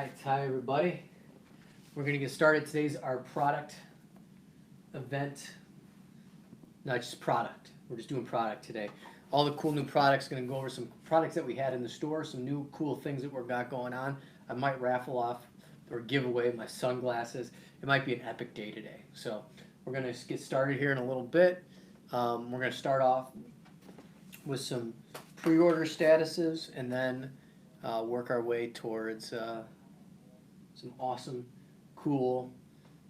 Alright, hi everybody. We're going to get started. Today's our product event. Not just product. We're just doing product today. All the cool new products. Going to go over some products that we had in the store, some new cool things that we've got going on. I might raffle off or give away my sunglasses. It might be an epic day today. So we're going to get started here in a little bit. We're going to start off with some pre-order statuses and then work our way towards some awesome, cool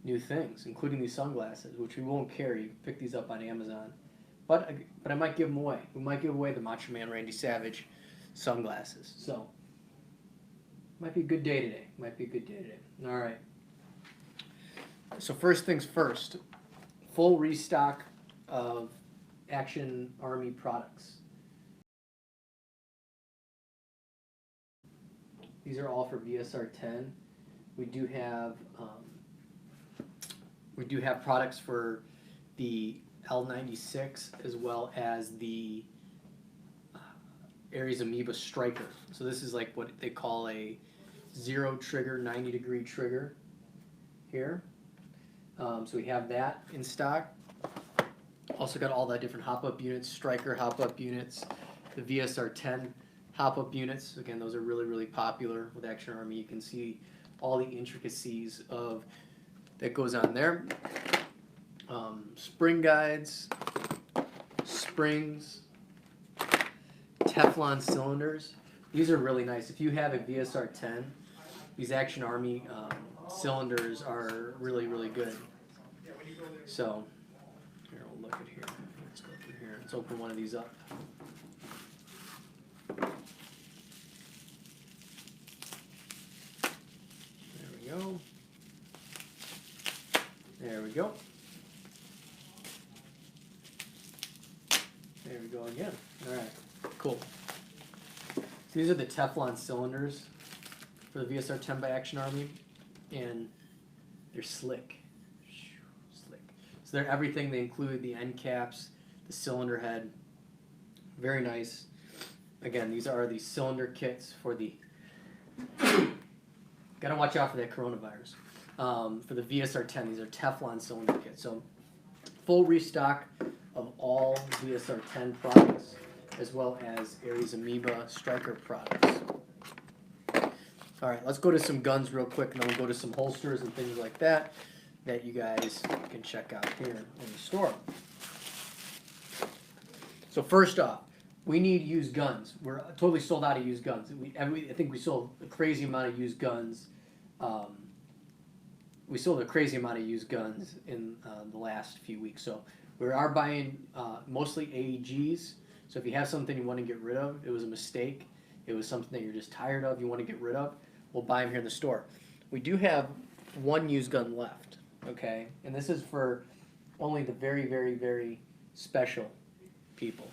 new things, including these sunglasses, which we won't carry. You can pick these up on Amazon. But I might give them away. We might give away the Macho Man Randy Savage sunglasses. So, might be a good day today. Might be a good day today. All right. So first things first, full restock of Action Army products. These are all for VSR 10. We do have products for the L96 as well as the Ares Amoeba Striker. So this is like what they call a zero trigger, 90-degree trigger here. So we have that in stock. Also got all the different hop-up units, Striker hop-up units, the VSR 10 hop-up units. Again, those are really, really popular with Action Army. You can see all the intricacies of that goes on there. Spring guides, springs, Teflon cylinders. These are really nice. If you have a VSR 10, these Action Army cylinders are really, really good. So, here, we'll look at here. Let's go through here. Let's open one of these up. Go. There we go. There we go again. All right, cool. So these are the Teflon cylinders for the VSR 10 by Action Army, and they're slick. Slick. So they're everything. They include the end caps, the cylinder head. Very nice. Again, these are the cylinder kits for the gotta watch out for that coronavirus. For the VSR 10, these are Teflon cylinder kits. So full restock of all VSR 10 products, as well as Ares Amoeba Striker products. All right, let's go to some guns real quick, and then we'll go to some holsters and things like that that you guys can check out here in the store. So first off, we need used guns. We're totally sold out of used guns. I think we sold a crazy amount of used guns. We sold a crazy amount of used guns in the last few weeks. So we are buying mostly AEGs. So if you have something you want to get rid of, it was a mistake, it was something that you're just tired of, you want to get rid of, we'll buy them here in the store. We do have one used gun left, okay? And this is for only the very, very, very special people.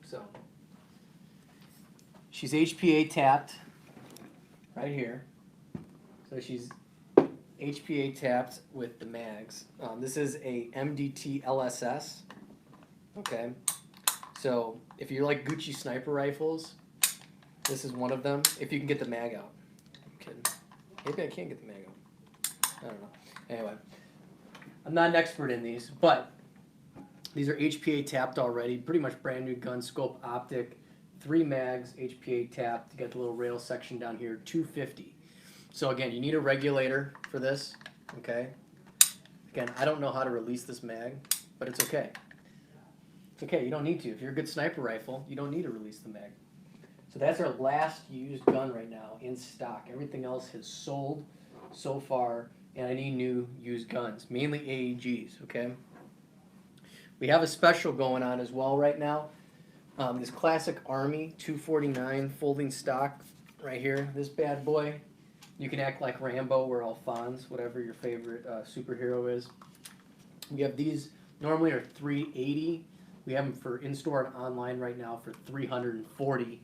So, she's HPA tapped right here. So she's HPA tapped with the mags. This is a MDT LSS. Okay. So if you like Gucci sniper rifles, this is one of them. If you can get the mag out. I'm kidding. Maybe I can't get the mag out. I don't know. Anyway, I'm not an expert in these, but these are HPA tapped already, pretty much brand new gun, scope optic, 3 mags, HPA tapped. You got the little rail section down here, 250. So again, you need a regulator for this, okay? Again, I don't know how to release this mag, but it's okay. It's okay, you don't need to. If you're a good sniper rifle, you don't need to release the mag. So that's our last used gun right now in stock. Everything else has sold so far, and I need new used guns, mainly AEGs, okay? We have a special going on as well right now. This classic Army 249 folding stock right here. This bad boy. You can act like Rambo or Alphonse, whatever your favorite superhero is. We have these normally are $380. We have them for in-store and online right now for $340.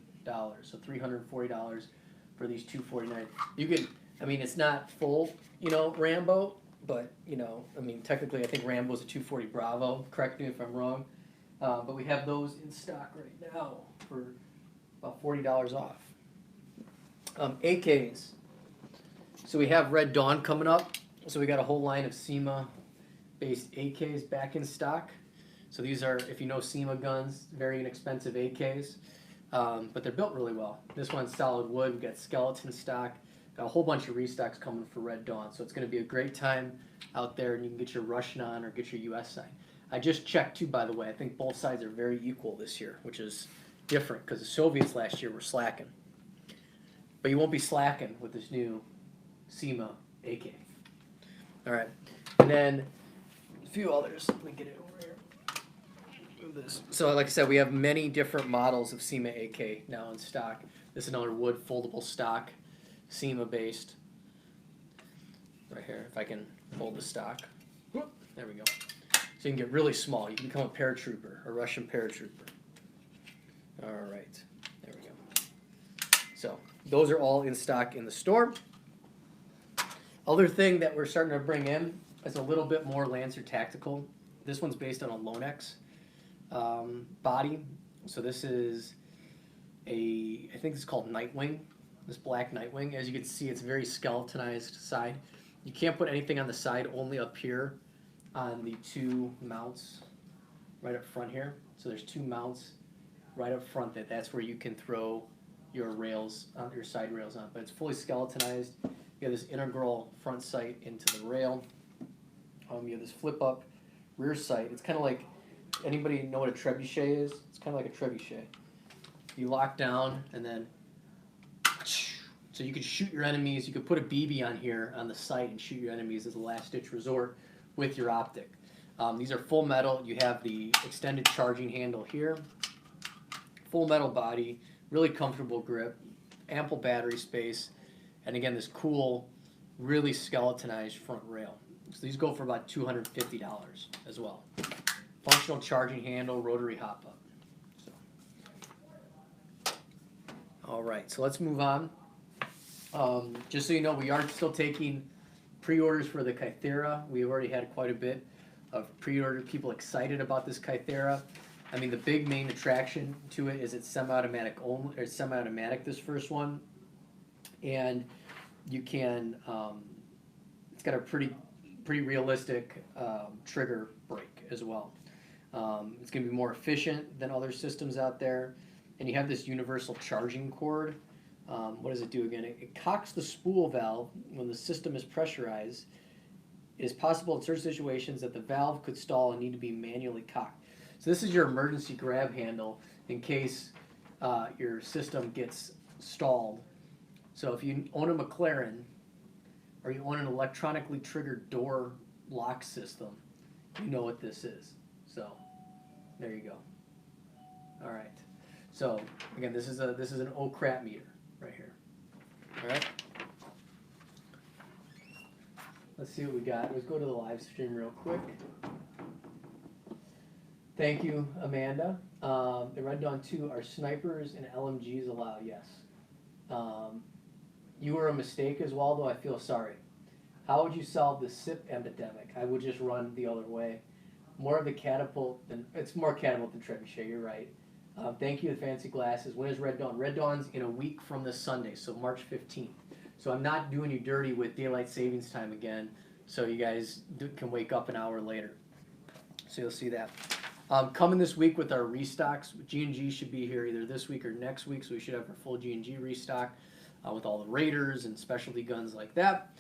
So $340 for these 249. You could, I mean, it's not full, Rambo, but, I mean, technically I think Rambo's a 240 Bravo. Correct me if I'm wrong. But we have those in stock right now. for about $40 off. AKs. So we have Red Dawn coming up. So we got a whole line of SEMA-based AKs back in stock. So these are, if you know SEMA guns, very inexpensive AKs, but they're built really well. This one's solid wood. We've got skeleton stock. Got a whole bunch of restocks coming for Red Dawn. So it's going to be a great time out there, and you can get your Russian on or get your US side. I just checked too, by the way. I think both sides are very equal this year, which is different because the Soviets last year were slacking. But you won't be slacking with this new SEMA AK. All right, and then a few others. Let me get it over here. Move this. So like I said, we have many different models of SEMA AK now in stock. This is another wood foldable stock, SEMA based. Right here, if I can hold the stock. Whoop, there we go. So you can get really small. You can become a paratrooper, a Russian paratrooper. All right, there we go. So those are all in stock in the store. Other thing that we're starting to bring in is a little bit more Lancer Tactical. This one's based on a Lonex body. So this is I think it's called Nightwing, this black Nightwing. As you can see, it's very skeletonized side. You can't put anything on the side, only up here on the two mounts right up front here. So there's two mounts right up front that's where you can throw your rails, your side rails on. But it's fully skeletonized. You have this integral front sight into the rail. You have this flip up rear sight. It's kind of like, anybody know what a trebuchet is? It's kind of like a trebuchet. You lock down and then, so you could shoot your enemies. You could put a BB on here on the sight and shoot your enemies as a last ditch resort with your optic. These are full metal. You have the extended charging handle here. Full metal body, really comfortable grip, ample battery space, and again, this cool, really skeletonized front rail. So these go for about $250 as well. Functional charging handle, rotary hop up. So. All right, so let's move on. Just so you know, we are still taking pre-orders for the Kythera. We've already had quite a bit of pre-order people excited about this Kythera. I mean, the big main attraction to it is it's semi-automatic only, or it's semi-automatic, this first one, and you can. It's got a pretty realistic trigger break as well. It's going to be more efficient than other systems out there, and you have this universal charging cord. What does it do again? It cocks the spool valve when the system is pressurized. It is possible in certain situations that the valve could stall and need to be manually cocked. So this is your emergency grab handle in case your system gets stalled. So if you own a McLaren or you own an electronically triggered door lock system, you know what this is. So there you go. All right. So again, this is an oh crap meter right here. All right. Let's see what we got. Let's go to the live stream real quick. Thank you, Amanda. The Red Dawn 2 are snipers and LMGs allowed, yes. You were a mistake as well, though I feel sorry. How would you solve the SIP epidemic? I would just run the other way. More of the catapult than, it's more catapult than trebuchet, you're right. Thank you, the fancy glasses. When is Red Dawn? Red Dawn's in a week from this Sunday, so March 15th. So I'm not doing you dirty with daylight savings time again, so you guys can wake up an hour later. So you'll see that. Coming this week with our restocks, G&G should be here either this week or next week, so we should have our full G&G restock with all the Raiders and specialty guns like that.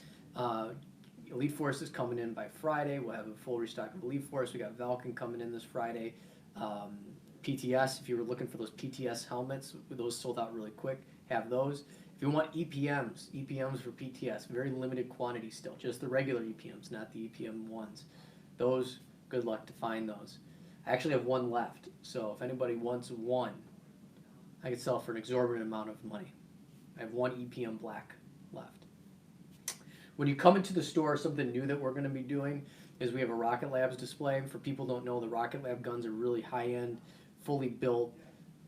Elite Force is coming in by Friday. We'll have a full restock of Elite Force. We got Vulcan coming in this Friday. PTS, if you were looking for those PTS helmets, those sold out really quick. Have those. If you want EPMs for PTS, very limited quantity still. Just the regular EPMs, not the EPM ones. Those, good luck to find those. I actually have one left, so if anybody wants one, I could sell for an exorbitant amount of money. I have one EPM black left. When you come into the store, something new that we're going to be doing is we have a Rocket Labs display. For people who don't know, the Rocket Lab guns are really high-end, fully built,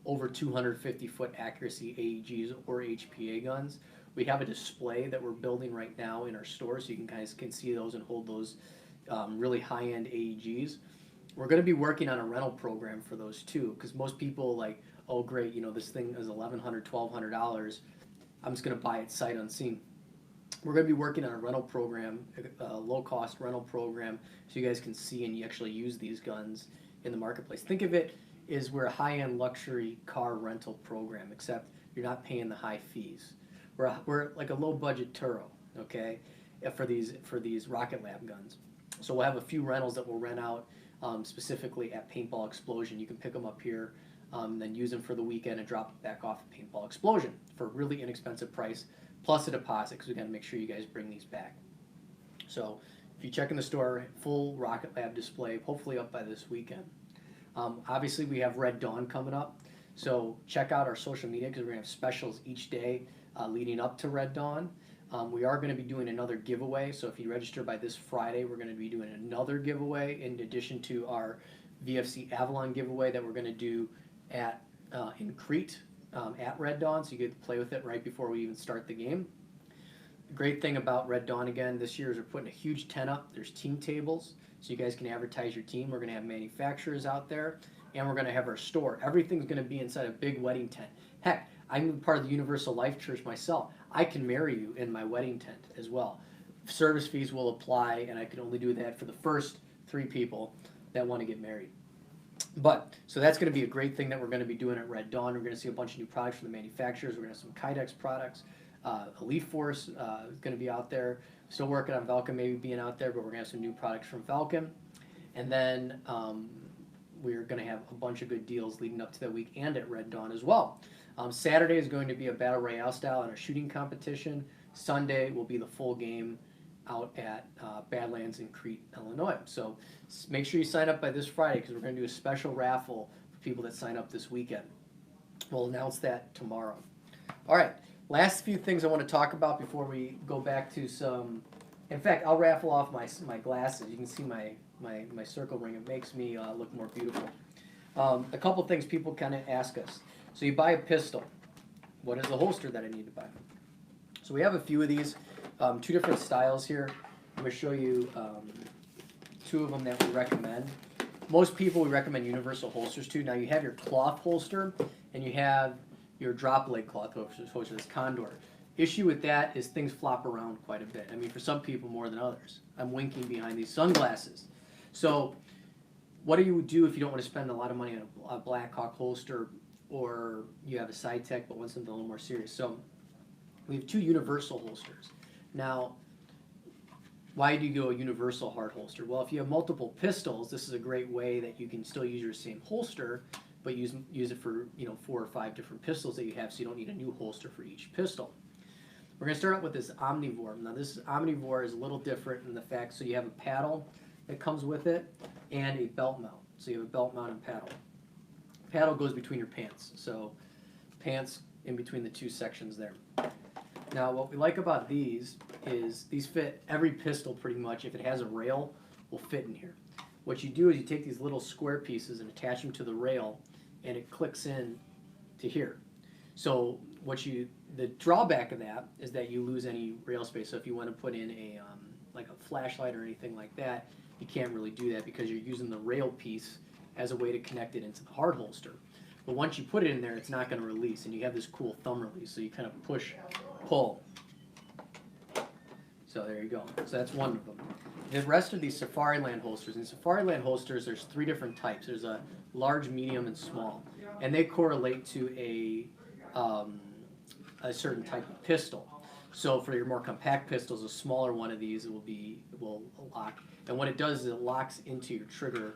over 250-foot accuracy AEGs or HPA guns. We have a display that we're building right now in our store, so you guys can see those and hold those really high-end AEGs. We're going to be working on a rental program for those too, because most people like, oh great, you know, this thing is $1,100, $1,200. I'm just going to buy it sight unseen. We're going to be working on a rental program, a low-cost rental program, so you guys can see and you actually use these guns in the marketplace. Think of it as we're a high-end luxury car rental program, except you're not paying the high fees. We're like a low-budget Turo, okay, for these Rocket Lab guns. So we'll have a few rentals that we'll rent out specifically at Paintball Explosion. You can pick them up here, then use them for the weekend and drop it back off at Paintball Explosion for a really inexpensive price, plus a deposit, because we got to make sure you guys bring these back. So if you check in the store, full Rocket Lab display, hopefully up by this weekend. Obviously, we have Red Dawn coming up, so check out our social media because we're going to have specials each day leading up to Red Dawn. We are going to be doing another giveaway, so if you register by this Friday, we're going to be doing another giveaway in addition to our VFC Avalon giveaway that we're going to do at in Crete at Red Dawn, so you get to play with it right before we even start the game. The great thing about Red Dawn again this year is we're putting a huge tent up. There's team tables, so you guys can advertise your team. We're going to have manufacturers out there, and we're going to have our store. Everything's going to be inside a big wedding tent. Heck, I'm part of the Universal Life Church myself. I can marry you in my wedding tent as well. Service fees will apply, and I can only do that for the first 3 people that want to get married. So that's going to be a great thing that we're going to be doing at Red Dawn. We're going to see a bunch of new products from the manufacturers. We're going to have some Kydex products. Elite Force is going to be out there. Still working on Valken maybe being out there, but we're going to have some new products from Valken. And then we're going to have a bunch of good deals leading up to that week and at Red Dawn as well. Saturday is going to be a Battle Royale style and a shooting competition. Sunday will be the full game out at Badlands in Crete, Illinois. So make sure you sign up by this Friday because we're going to do a special raffle for people that sign up this weekend. We'll announce that tomorrow. All right, last few things I want to talk about before we go back to some... In fact, I'll raffle off my glasses. You can see my circle ring. It makes me look more beautiful. A couple things people kind of ask us. So you buy a pistol. What is the holster that I need to buy? So we have a few of these, 2 different styles here. I'm going to show you 2 of them that we recommend. Most people we recommend universal holsters to. Now you have your cloth holster and you have your drop leg cloth holster, this Condor. Issue with that is things flop around quite a bit. I mean, for some people more than others. I'm winking behind these sunglasses. So what do you do if you don't want to spend a lot of money on a Black Hawk holster, or you have a side tech but want something a little more serious? So we have 2 universal holsters. Now, why do you go a universal hard holster? Well, if you have multiple pistols, this is a great way that you can still use your same holster, but use it for 4 or 5 different pistols that you have, so you don't need a new holster for each pistol. We're going to start out with this Omnivore. Now, this Omnivore is a little different in the fact, so you have a paddle that comes with it and a belt mount. So you have a belt mount and paddle. Paddle goes between your pants, so pants in between the 2 sections there. Now what we like about these is these fit every pistol pretty much. If it has a rail, will fit in here. What you do is you take these little square pieces and attach them to the rail, and it clicks in to here. So the drawback of that is that you lose any rail space. So if you want to put in a like a flashlight or anything like that, you can't really do that because you're using the rail piece as a way to connect it into the hard holster. But once you put it in there, it's not going to release, and you have this cool thumb release, so you kind of push, pull. So there you go. So that's one of them. The rest of these Safariland holsters, in Safariland holsters, there's 3 different types. There's a large, medium, and small, and they correlate to a certain type of pistol. So for your more compact pistols, a smaller one of these will lock, and what it does is it locks into your trigger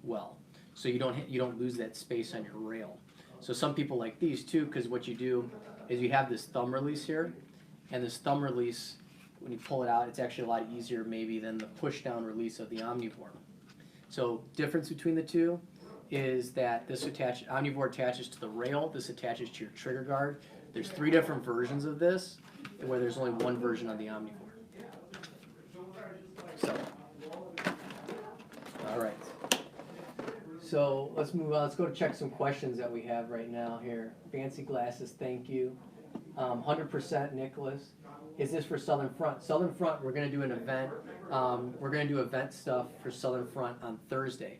well. So you don't lose that space on your rail. So some people like these too, because what you do is you have this thumb release here, and this thumb release, when you pull it out, it's actually a lot easier maybe than the push down release of the Omnivore. So difference between the 2 is that this Omnivore attaches to the rail, this attaches to your trigger guard. There's 3 different versions of this, where there's only 1 version of the Omnivore. So, all right. So let's move on. Let's go to check some questions that we have right now here. Fancy glasses, thank you. 100% Nicholas. Is this for Southern Front? Southern Front, we're going to do an event. We're going to do event stuff for Southern Front on Thursday.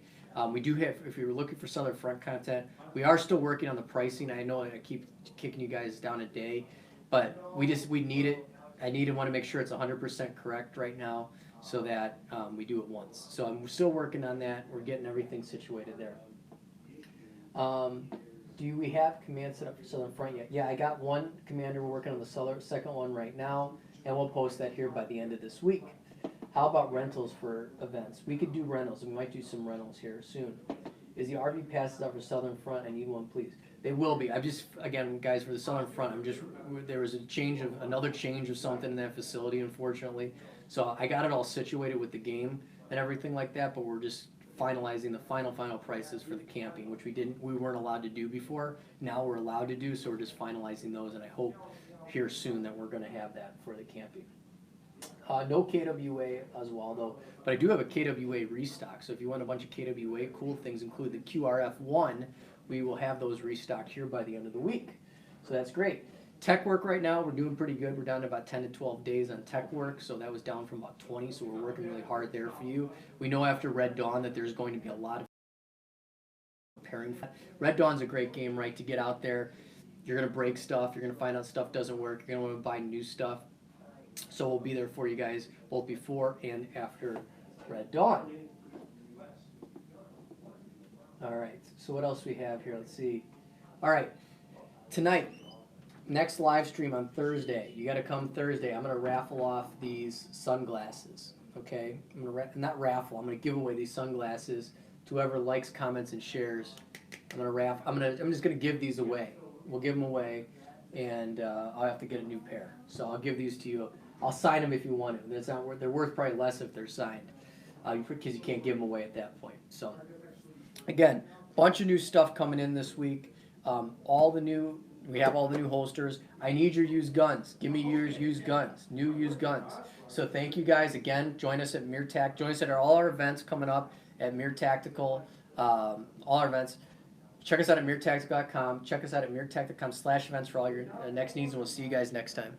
We do have, if you're looking for Southern Front content, we are still working on the pricing. I know I keep kicking you guys down a day, but we need it. I want to make sure it's 100% correct right now so that we do it once. So I'm still working on that. We're getting everything situated there. Do we have command set up for Southern Front yet? Yeah, I got one commander. We're working on the second one right now, and we'll post that here by the end of this week. How about rentals for events? We could do rentals, and we might do some rentals here soon. Is the RV passes out for Southern Front? I need one, please. They will be. Again, guys, for the Southern Front, there was another change of something in that facility, unfortunately. So I got it all situated with the game and everything like that, but we're just finalizing the final prices for the camping, which we weren't allowed to do before. Now we're allowed to do, so we're just finalizing those, and I hope here soon that we're going to have that for the camping. No KWA Oswaldo, but I do have a KWA restock. So if you want a bunch of KWA cool things, include the QRF1, we will have those restocked here by the end of the week. So that's great. Tech work right now, we're doing pretty good. We're down to about 10 to 12 days on tech work, so that was down from about 20, so we're working really hard there for you. We know after Red Dawn that there's going to be a lot of preparing for that. Red Dawn's a great game, right, to get out there. You're going to break stuff. You're going to find out stuff doesn't work. You're going to want to buy new stuff. So we'll be there for you guys both before and after Red Dawn. All right, so what else we have here? Let's see. All right, tonight, next live stream on Thursday. You got to come Thursday. I'm going to raffle off these sunglasses, okay? I'm going to not raffle. I'm going to give away these sunglasses to whoever likes, comments, and shares. I'm just going to give these away. We'll give them away, and I'll have to get a new pair. So I'll give these to you. I'll sign them if you want to. They're worth probably less if they're signed, because you can't give them away at that point. So, again, bunch of new stuff coming in this week. We have all the new holsters. I need your used guns. Give me your used guns, new used guns. So thank you guys again. Join us at MiR Tac. Join us at all our events coming up at MiR Tactical. All our events. Check us out at MiRTactical.com. Check us out at MiRTactical.com/events for all your next needs, and we'll see you guys next time.